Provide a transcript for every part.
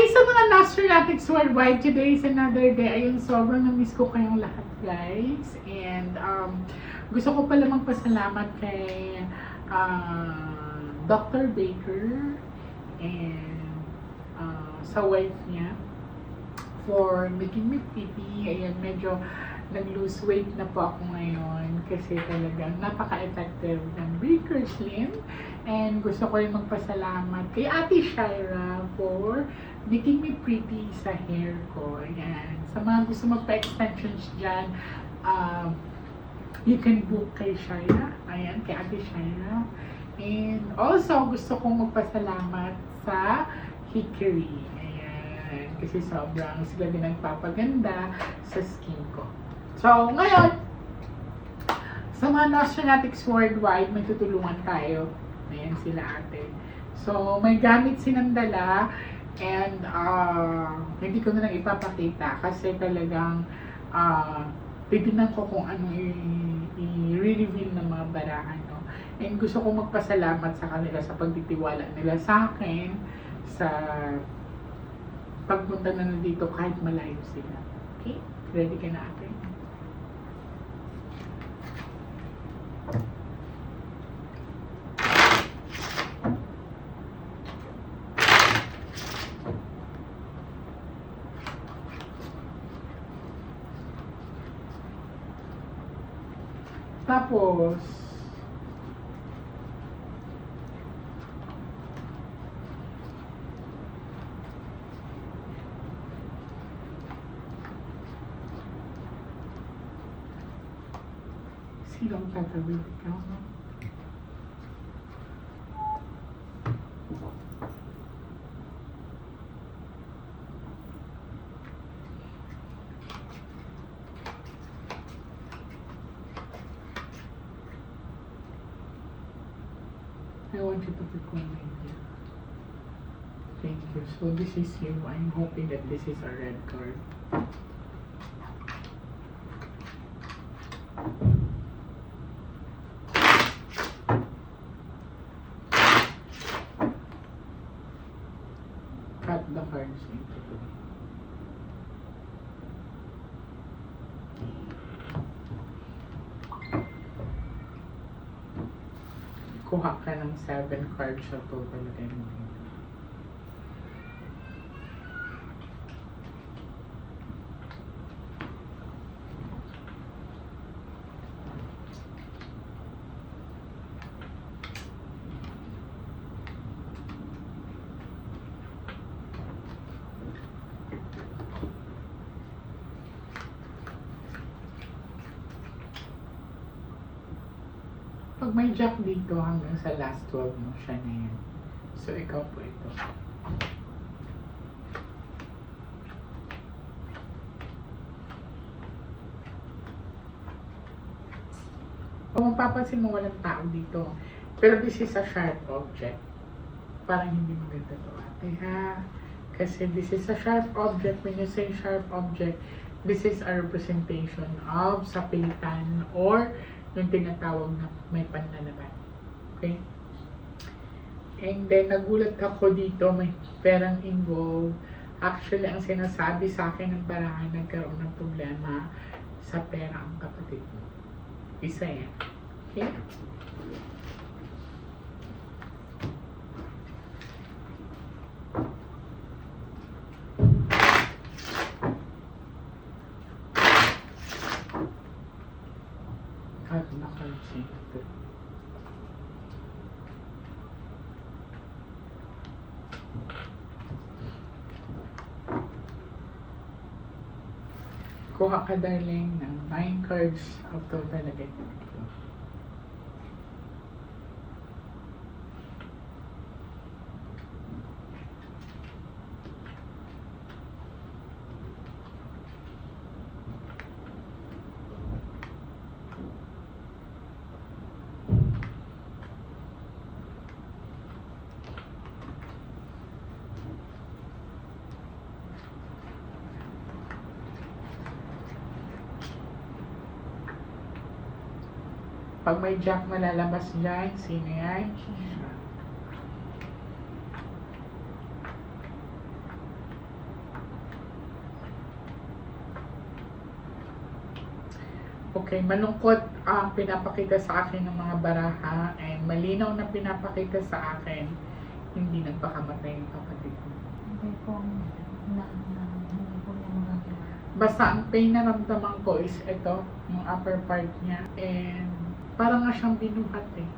sa mga Nostradamus Worldwide, today is another day. Ayun, sobrang na-miss ko kayong lahat, guys. And gusto ko pala magpasalamat kay Dr. Baker and sa wife niya for making me pretty. Ayan, medyo nag-lose weight na po ako ngayon kasi talagang napaka-effective ng Baker Slim. And gusto ko rin magpasalamat kay Ate Shira for making me pretty sa hair ko. Ayan. Sa mga gusto magpa-extensions dyan, you can book kay Shira. Ayan, kay Ate Shira. And also, gusto kong magpasalamat sa Hickory. Ayan. Kasi sobrang sila din nagpapaganda sa skin ko. So, ngayon, sa mga Nostradamus Worldwide, may tutulungan tayo. Ayan sila ate. So, may gamit silang dala and hindi ko na lang ipapakita kasi talagang titignan ko kung ano i-reveal ng mga barahan. No? And gusto ko magpasalamat sa kanila sa pagtitiwala nila sa akin sa pagpunta na nandito kahit malayo sila. Okay? Ready ka na ate? Tapos, sinong tatawid ikaw? I want you to become my dear. Thank you. So this is you. I'm hoping that this is a red card. Cut the cards into two. Kuha ka ng 7 cards sa total ending. Pag may jack dito hanggang sa last 12 mo, siya na yan. So, ikaw po ito. Kung mapapansin mo, walang tao dito. Pero this is a sharp object. Parang hindi maganda to ate ha. Kasi this is a sharp object. When you say sharp object, this is a representation of sapitan or yung tinatawag na may panlalaban. Okay? And then, nagulat ako dito, may perang involved. Actually, ang sinasabi sa akin ng barahan, nagkaroon ng problema sa pera ang kapatid mo. Isa yan. Okay? Kuha ka darling ng 9 cards of total again. Pag may jack na lalabas dyan, sino yan? Okay, malungkot ang pinapakita sa akin ng mga baraha and malinaw na pinapakita sa akin, hindi nagpakamatay ng kapatid ko. Hindi po hindi po niya magagawa. Basta ang pain na ramdaman ko is ito, yung upper part niya. And parang nga siyang binuhat eh.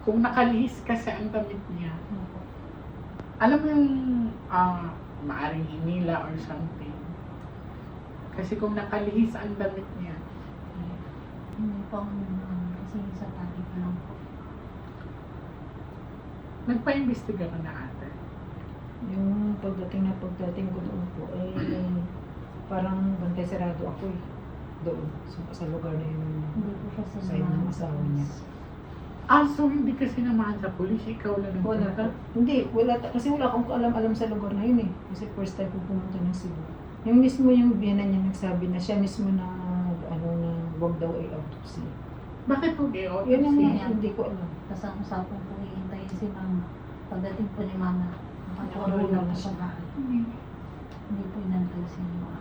Kung nakalihis kasi ang damit niya, Opo. alam mo yung maaring hinila or something. Kasi kung nakalihis ang damit niya, Hindi po kasi sa tabi ko lang po. nagpa-imbestiga ka na ate. Yung pagdating ko doon po, parang bantay sarado ako eh. Doon, sa lugar na yun. Hindi po siya Sa sinamahan ng sa asawa pulis. niya. So hindi ka sinamahan sa pulis, ikaw lang ang Wala pumunta? Hindi, kasi wala akong alam sa lugar na yun eh. Kasi first time ko pumunta ng Cebu. Yung mismo yung biyana niya nagsabi na siya mismo na na wag daw ay autopsy. Bakit po gay Yun ang Siya. hindi ko alam. Tapos ang usapan po hihintayin si mama. Pagdating po ni mama, Nakauwi nakatulog na na po siya. sa bahay. Hindi po inantay si mama.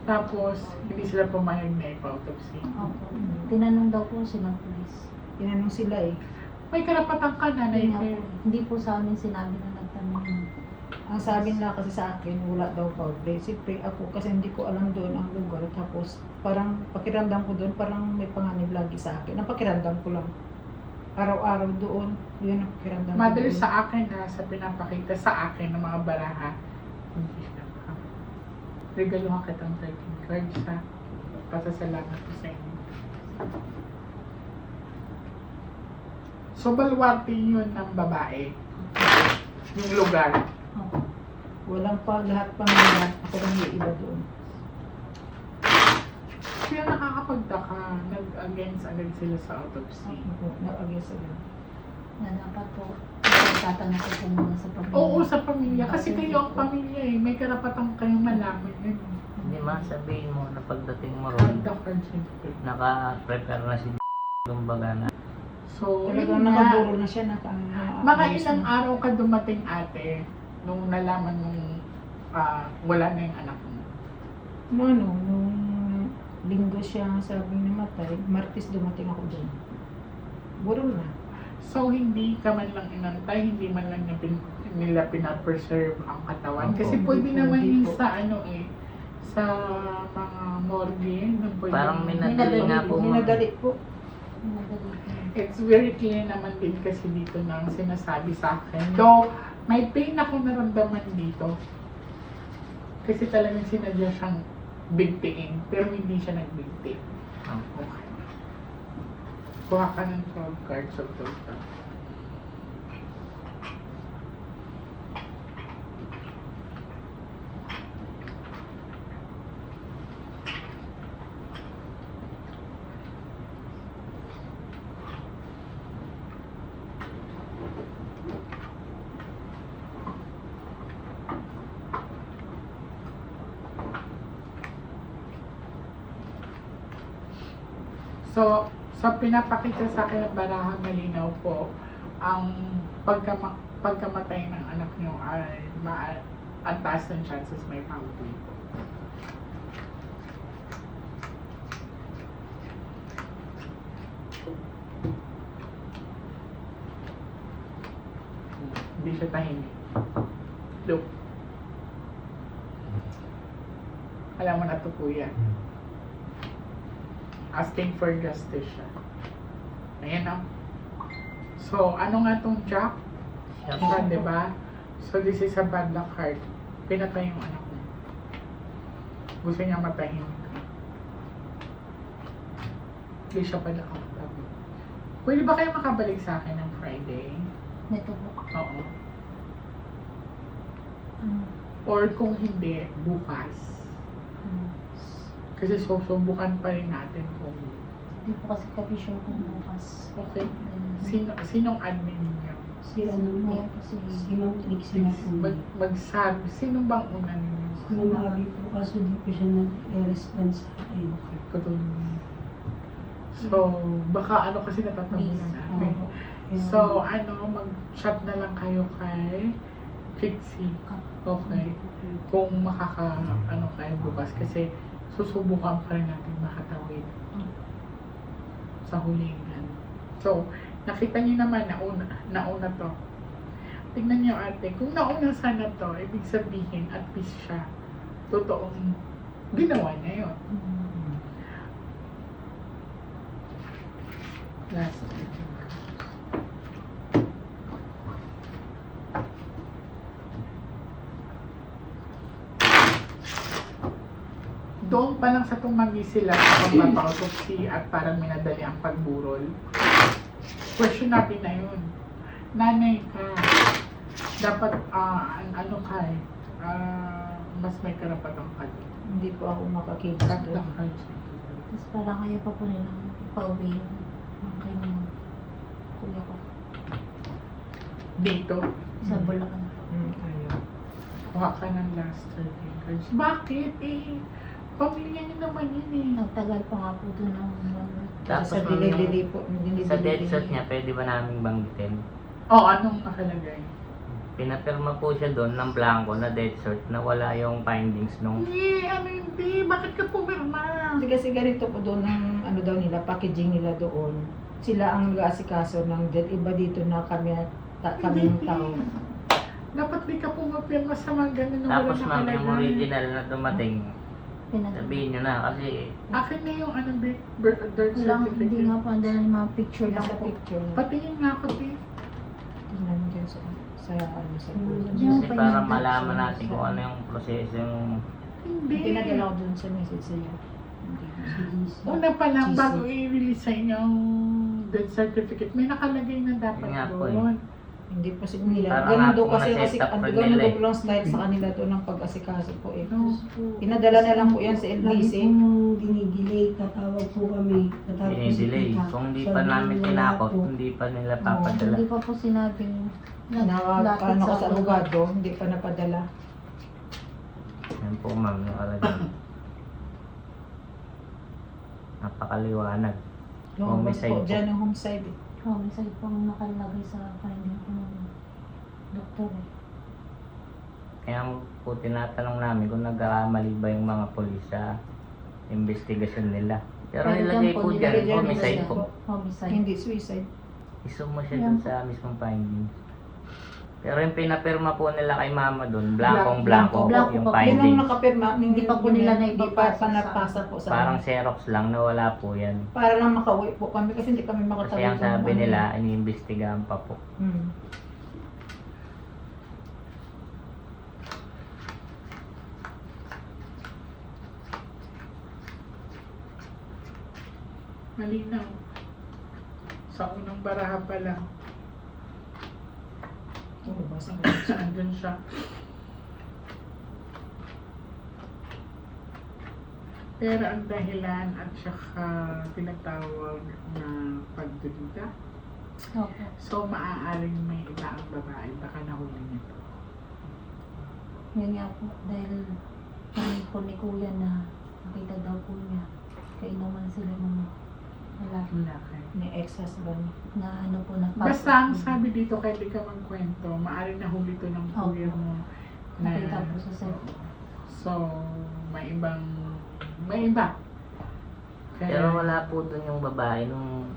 Tapos, hindi sila pumayag na ipa-autopsy. Opo. Tinanong daw po sila ng pulis. Tinanong sila eh. May karapatan ka na Hindi nga po, na hindi po sa amin sinabi na nagtanong. Ang sabi nila kasi sa akin, wala daw foul play. Siyempre ako kasi hindi ko alam doon ang lugar. Tapos parang pakiramdam ko doon, parang may panganib lagi sa akin. Ang pakiramdam ko lang. Araw-araw doon, yun ang pakiramdam ko Mother, doon. sa akin na sa pinapakita sa akin ng mga baraha, hindi siya pa. Regaluhan kitang 13 cards ha. Pasasalamat ko sa inyo. So, balwarte yun ng babae. Yung lugar. Opo. Walang pa, lahat pa nila. Ako lang yung iba doon. Kaya nakakapagtaka, nag-against agad sila sa autopsy. Ako, nag-agis agad. Na dapat po, tatanong ko po muna sa pamilya. Oo, sa pamilya. Kasi kayo ang pamilya eh. May karapatan kayong malaman yun. Hindi man sabihin mo na pagdating mo ron, Contact card certificate. naka-prepare na si kumbaga na. So, Talagang yun nga. nakaburo na siya. Mga ilang araw ka dumating ate, nung nalaman mong wala na yung anak mo. Nung linggo siya sabing namatay, Martes dumating ako doon. Buro na. So, hindi ka man lang inantay, hindi man lang nila pinapreserve ang katawan. Opo. Kasi pwede Hindi po, naman hindi yun po. sa sa mga morgue. Nung pwede Parang naman- minadali nga po. Minadali po. Madali po. It's very clear naman din kasi dito nang sinasabi sa akin. Though, may pain ako naramdaman dito. Kasi talagang sinadya siyang bigtiin, pero hindi siya nagbigti. Okay. Kuha ka ng 12 cards of total. So, sa pinapakita sa akin ng baraha malinaw po, ang pagkamatay ng anak niyo ay ang taas ng chances may foul play po. Hindi siya tahimik. Look. Alam mo na to kuya. Asking for justice siya. Ayan o. So, ano nga tong Jack? Siya, di ba? So, this is a bad luck card. Pinatay yung anak mo. Gusto niya matahin. Hindi siya pala comfortable. Pwede ba kayo makabalik sa akin ng Friday? Nito po. Oo. Ano, Or kung hindi, bukas. ano, Kasi susubukan pa rin natin kung Hindi po kasi kami sure kung bukas. okay. Sinong admin niyo? Si ano mo, Kaya kasi si Ma'am Trixie na po. Magsabi, sino bang una ninyo? Lumabi po kaso di po siya nag-response sa akin. Katulong. So, baka ano kasi natatamunan natin. Kaya- So, mag-chat na lang kayo kay Trixie. Okay. Kung kayo bukas kasi susubukan pa rin natin makatawid. sa hulingan. So, nakita niyo naman nauna to. Tignan niyo ate, kung nauna sana to, ibig sabihin at least siya. Totoong ginawa niya yun. Last time. Doon pa lang sa tumagi sila sa pagpapa-autopsy at parang minadali ang pagburol. Question natin na yun. Nanay ka, dapat ano ka mas may karapatang ka. Hindi po ako makakita Takda doon. ka. Tapos parang kaya pa po nilang ipauwi yung kanyang kuya ko Dito, sa Bulacan. Ayaw. kuha ka ng last 13 cards. Bakit eh? Pamilya niyo naman yun eh. Nagtagal pa nga po doon ng Tapos Sa ma'am, dili-dili yung po. sa death cert niya, pwede ba naming banggitin? Anong nakalagay? Pinapirma po siya doon ng blanco na death cert na wala yung findings nung Hindi. Bakit ka pumirma? Kasi ganito po doon ang ano daw nila, packaging nila doon. Sila ang nag-aasikaso ng dead. Iba dito na kami kami ng tao. Dapat di ka pumapirma sa mga ganun na tapos wala ma'am, yung nakalagay. original na dumating, pinag- sabihin nyo na kasi Akin na yung birth Walang, hindi certificate. nga po, ang dala ng mga picture lang Nasa po. picture na. Patingin nga ako, te. Tingnan mo dyan sa ano sa Yung kasi pa para yung malaman death natin kung ano yung proseso yung Hindi. Pinadala ko doon sa message niya. Una pa lang, GC. bago i-release sa inyo ang death certificate, may nakalagay na dapat Yun nga po doon. Hindi po siguro nila. Parang Ganun nga daw po kasi na-set up rin ganun nila daw eh. lang style sa kanila doon ng pag-asikaso po eh. No. Pinadala na lang po yan sa Lagi LBC. pong dinidelay, tatawag po kami. Tatawag po si dinidelay. tita. Kung hindi Sabi pa namin nila tinakot, po, hindi pa nila papadala. Hindi pa po sinabing Nawag ano ko sa abogado, hindi pa napadala. Yan po ma'am, nakalagay. Napakaliwanag. Lumabas Homicide po po. dyan yung homicide. eh. Homicide pong nakalagay sa finding po ng doktor eh. Kaya po tinatanong namin kung nagkakamali ba yung mga polis sa investigasyon nila. Pero nilagay po dyan, nilagay homicide dyan po. Homicide. Hindi suicide. Isum mo siya dun sa mismong findings. Pero yung pinapirma po nila kay mama dun, blankong-blanco Blanco yung pa po. Yun ang findings. nakapirma. Hindi pa po nila Hindi pa naipapasa sa- napasa po sa Parang Xerox lang na wala po yan. para lang makauwi po kami kasi hindi kami Kasi makatawid. ang sabi nila, iniimbestigahan pa po. Hmm. Malinaw. Sa unang baraha pa lang. Oo, basta Andun siya. Pero ang dahilan at saka tinatawag na pagdududa. Opo. So, maaaring may iba ang babae. Baka nahuli nito. Yun nga po, dahil kami po ni kuya na nakita daw po niya. Kainuman sila ng lalaki Laki. ni ex-husband. na ano po na Basta ang sabi dito, kahit di ka magkwento, maaaring nahuli to ng kuya mo. nakita po sa set. So, may iba. Pero wala po dun yung babae nung...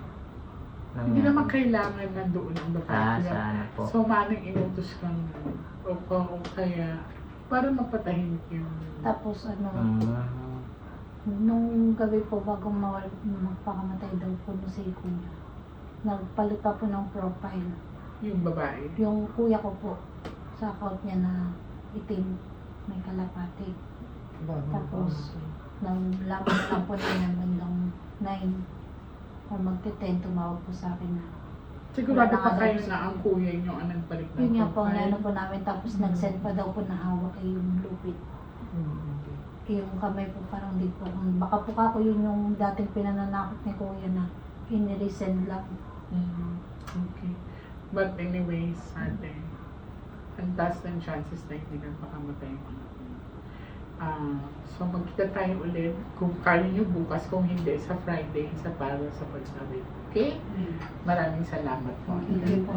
Hindi naman kailangan na doon ang babae. sa ano po. So, manang inutos kang o kaya para mapatahimik yung... Tapos ano, Mm. nung gabi po bago magpakamatay daw po no si kuya, nagpalit pa po ng profile. yung babae. Yung kuya ko po, sa account niya na itim, may kalapati. Tapos, nang laman lang po niya ng bandang 9 or magte-10, tumawag po sa akin na Sigurado Wala pa nga kayo daw. na ang kuya nyo ang nagpalit ng yun nga po, profile. ano po namin, tapos nag-send pa daw po na hawak yung lupit. Hmm. Yung kamay po parang di po. Baka po kako yun yung dating pinananakot ni kuya na in-resend lang. Okay. But anyways, ate, ang taas ng chances na hindi nagpakamatay yung anak mo. So magkita tayo ulit kung kaya nyo bukas, kung hindi sa Friday, sa para sa pagsabi. Okay? Maraming salamat po. Thank you po.